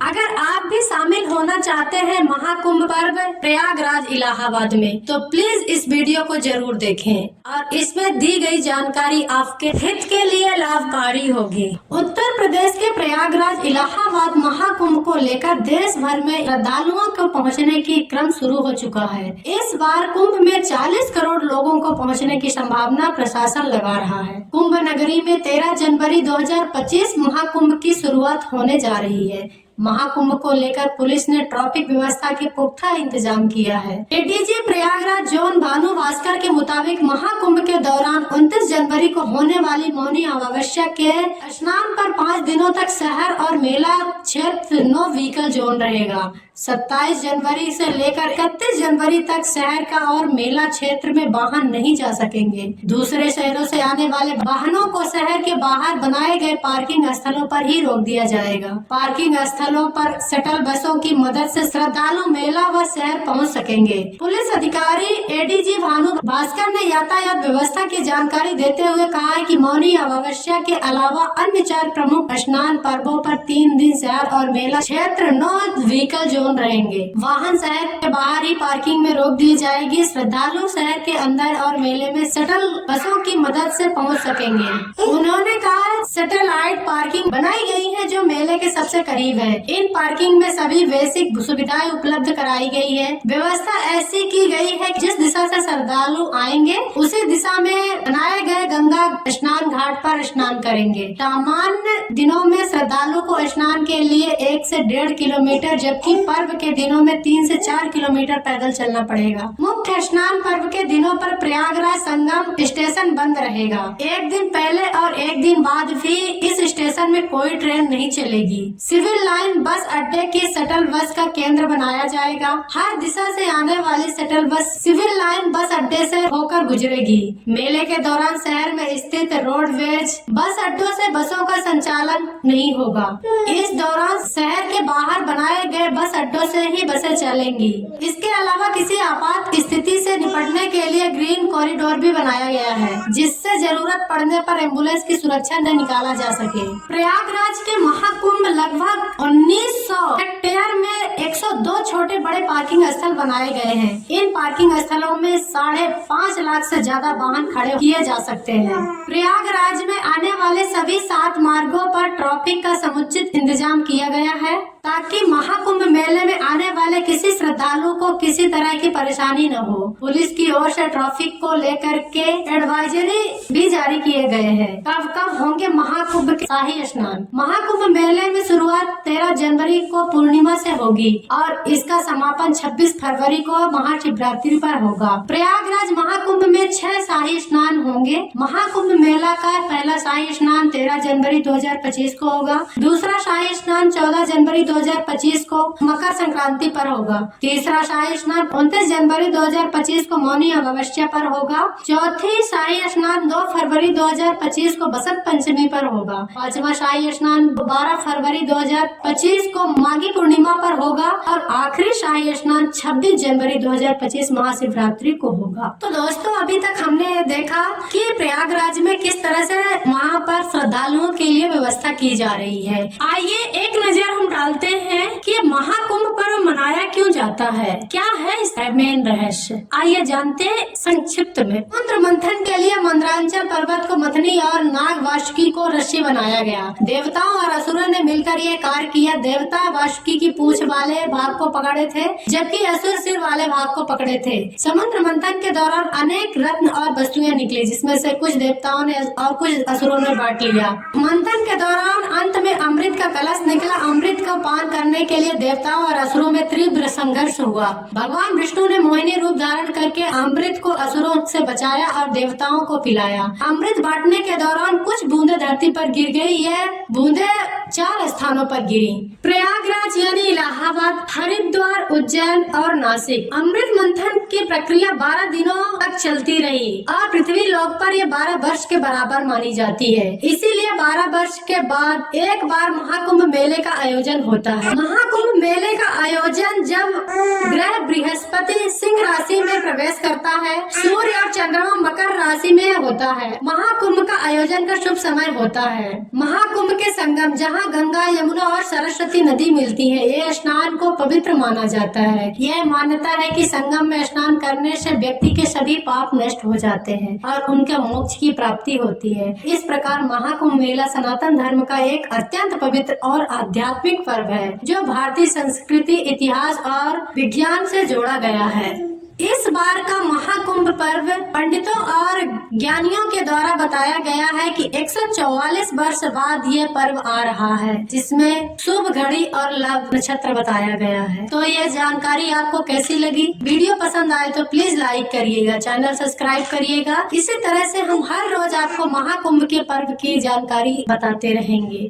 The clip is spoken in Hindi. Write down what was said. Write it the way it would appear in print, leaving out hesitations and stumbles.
अगर आप भी शामिल होना चाहते हैं महाकुंभ पर्व प्रयागराज इलाहाबाद में, तो प्लीज इस वीडियो को जरूर देखें और इसमें दी गई जानकारी आपके हित के लिए लाभकारी होगी। उत्तर प्रदेश के प्रयागराज इलाहाबाद महाकुंभ को लेकर देश भर में श्रद्धालुओं को पहुंचने की क्रम शुरू हो चुका है। इस बार कुंभ में 40 करोड़ लोगों को पहुंचने की संभावना प्रशासन लगा रहा है। कुंभ नगरी में 13 जनवरी 2025 महाकुंभ की शुरुआत होने जा रही है। महाकुंभ को लेकर पुलिस ने ट्रैफिक व्यवस्था के पुख्ता इंतजाम किया है। एडीजी प्रयागराज जोन भानु भास्कर के मुताबिक महाकुंभ के दौरान 29 जनवरी को होने वाली मौनी अमावस्या के स्नान पर 5 दिनों तक शहर और मेला क्षेत्र नो व्हीकल जोन रहेगा। 27 जनवरी से लेकर 31 जनवरी तक शहर का और मेला क्षेत्र में वाहन नहीं जा सकेंगे। दूसरे शहरों से आने वाले वाहनों को शहर के बाहर बनाए गए पार्किंग स्थलों पर ही रोक दिया जाएगा। पार्किंग स्थलों पर शटल बसों की मदद से श्रद्धालु मेला व शहर पहुंच सकेंगे। पुलिस अधिकारी एडीजी भानु भास्कर ने यातायात व्यवस्था की जानकारी देते हुए कहा है कि मौनी अमावस्या के अलावा अन्य 4 प्रमुख स्नान पर्वों पर 3 दिन शहर और मेला क्षेत्र नो व्हीकल जोन रहेंगे। वाहन शहर के बाहर ही पार्किंग में रोक दी जाएगी। श्रद्धालु शहर के अंदर और मेले में शटल बसों की मदद से पहुंच सकेंगे। उन्होंने कहा सैटेलाइट पार्किंग बनाई गई है जो मेले के सबसे करीब है। इन पार्किंग में सभी बेसिक सुविधाएं उपलब्ध कराई गई है। व्यवस्था ऐसी की गई है कि जिस दिशा से श्रद्धालु आएंगे उसी दिशा में बनाए गए गंगा स्नान घाट पर स्नान करेंगे। सामान्य दिनों में श्रद्धालु को स्नान के लिए 1 से 1.5 किलोमीटर, जबकि पर्व के दिनों में 3 से 4 किलोमीटर पैदल चलना पड़ेगा। मुख्य स्नान पर्व के दिनों पर प्रयागराज संगम स्टेशन बंद रहेगा। एक दिन पहले और एक दिन बाद भी इस स्टेशन में कोई ट्रेन नहीं चलेगी। सिविल लाइन बस अड्डे की शटल बस का केंद्र बनाया जाएगा। हर दिशा से आने वाली शटल बस सिविल लाइन बस अड्डे से होकर गुजरेगी। मेले के दौरान शहर में स्थित रोडवेज बस अड्डों से बसों का संचालन नहीं होगा। इस दौरान शहर के बाहर बनाए गए बस अड्डों से ही बसें चलेंगी। इसके अलावा किसी आपात स्थिति से निपटने के लिए ग्रीन कॉरिडोर भी बनाया गया है, जिससे जरूरत पड़ने पर एम्बुलेंस की सुरक्षा न निकाला जा सके। प्रयागराज के महाकुंभ लगभग 1900 हेक्टेयर में 102 छोटे बड़े पार्किंग स्थल बनाए गए हैं। इन पार्किंग स्थलों में 5.5 लाख से ज्यादा वाहन खड़े किए जा सकते हैं। प्रयागराज में आने वाले सभी 7 मार्गों पर ट्रैफिक का समुचित इंतजाम किया गया है ताकि महाकुंभ मेले में आने वाले किसी श्रद्धालु को किसी तरह की परेशानी न हो। पुलिस की ओर से ट्रैफिक को लेकर के एडवाइजरी भी जारी किए गए हैं। कब कब होंगे महाकुंभ के शाही स्नान? महाकुंभ मेले में शुरुआत 13 जनवरी को पूर्णिमा से होगी और इसका समापन 26 फरवरी को महाशिवरात्रि पर होगा। प्रयागराज महाकुंभ में 6 शाही स्नान होंगे। महाकुंभ मेला का पहला शाही स्नान 13 जनवरी 2025 को होगा। दूसरा शाही स्नान 14 जनवरी 2025 को मकर संक्रांति पर होगा। तीसरा शाही स्नान 29 जनवरी 2025 को मौनी अमावस्या पर होगा। चौथी शाही स्नान 2 फरवरी 2025 को बसंत पंचमी पर होगा। 5वां शाही स्नान 12 फरवरी 2025 को माघी पूर्णिमा पर होगा और आखिरी शाही स्नान 26 जनवरी 2025 महाशिवरात्रि को होगा। तो दोस्तों, अभी तक हमने देखा कि प्रयागराज में किस तरह से वहाँ पर श्रद्धालुओं के लिए व्यवस्था की जा रही है। आइए एक नजर हम डालते हैं कि महाकुंभ पर्व मनाया क्यों जाता है, क्या है इसका मेन रहस्य। आइए जानते हैं संक्षिप्त में। मंत्र मंथन के लिए मंदरांचल पर्वत को मथनी और नाग वासुकी को रस्सी बनाया गया। देवताओं और असुरों ने मिलकर ये कार्य किया। देवता वासुकी की पूंछ वाले भाग को पकड़े थे, जबकि असुर सिर वाले भाग को पकड़े थे। समुद्र मंथन के दौरान अनेक रत्न और वस्तुएं निकली, जिसमें से कुछ देवताओं ने और कुछ असुरों ने बांट लिया। मंथन के दौरान अंत में अमृत का कलश निकला। अमृत का पान करने के लिए देवताओं और असुरों में तीव्र संघर्ष हुआ। भगवान विष्णु ने मोहिनी रूप धारण करके अमृत को असुरों से बचाया और देवताओं को पिलाया। अमृत बांटने के दौरान कुछ बूंदे धरती पर गिर गई। यह बूंदे 4 स्थानों पर गिरी। प्रयागराज यानी इलाहाबाद, हरिद्वार, उज्जैन और नासिक। अमृत मंथन की प्रक्रिया 12 दिनों तक चलती रही और पृथ्वी लोक पर यह 12 वर्ष के बराबर मानी जाती है। इसीलिए 12 वर्ष के बाद एक बार महाकुंभ मेले का आयोजन होता है। महाकुंभ मेले का आयोजन जब ग्रह बृहस्पति सिंह राशि में प्रवेश करता है, सूर्य और चंद्रमा मकर राशि में होता है। महाकुंभ का आयोजन का शुभ समय होता है। महाकुंभ के संगम जहां गंगा, यमुना और सरस्वती नदी मिलती है, ये स्नान को पवित्र माना जाता है। यह मान्यता है कि संगम में स्नान करने से व्यक्ति के सभी पाप नष्ट हो जाते हैं और उनके मोक्ष की प्राप्ति होती है। इस प्रकार महाकुंभ मेला सनातन धर्म का एक अत्यंत पवित्र और आध्यात्मिक पर्व है, जो भारतीय संस्कृति, इतिहास और विज्ञान से जोड़ा गया है। इस बार का महाकुंभ पर्व पंडितों और ज्ञानियों के द्वारा बताया गया है कि 144 वर्ष बाद ये पर्व आ रहा है, जिसमें शुभ घड़ी और लव नक्षत्र बताया गया है। तो ये जानकारी आपको कैसी लगी? वीडियो पसंद आए तो प्लीज लाइक करिएगा, चैनल सब्सक्राइब करिएगा। इसी तरह से हम हर रोज आपको महाकुंभ के पर्व की जानकारी बताते रहेंगे।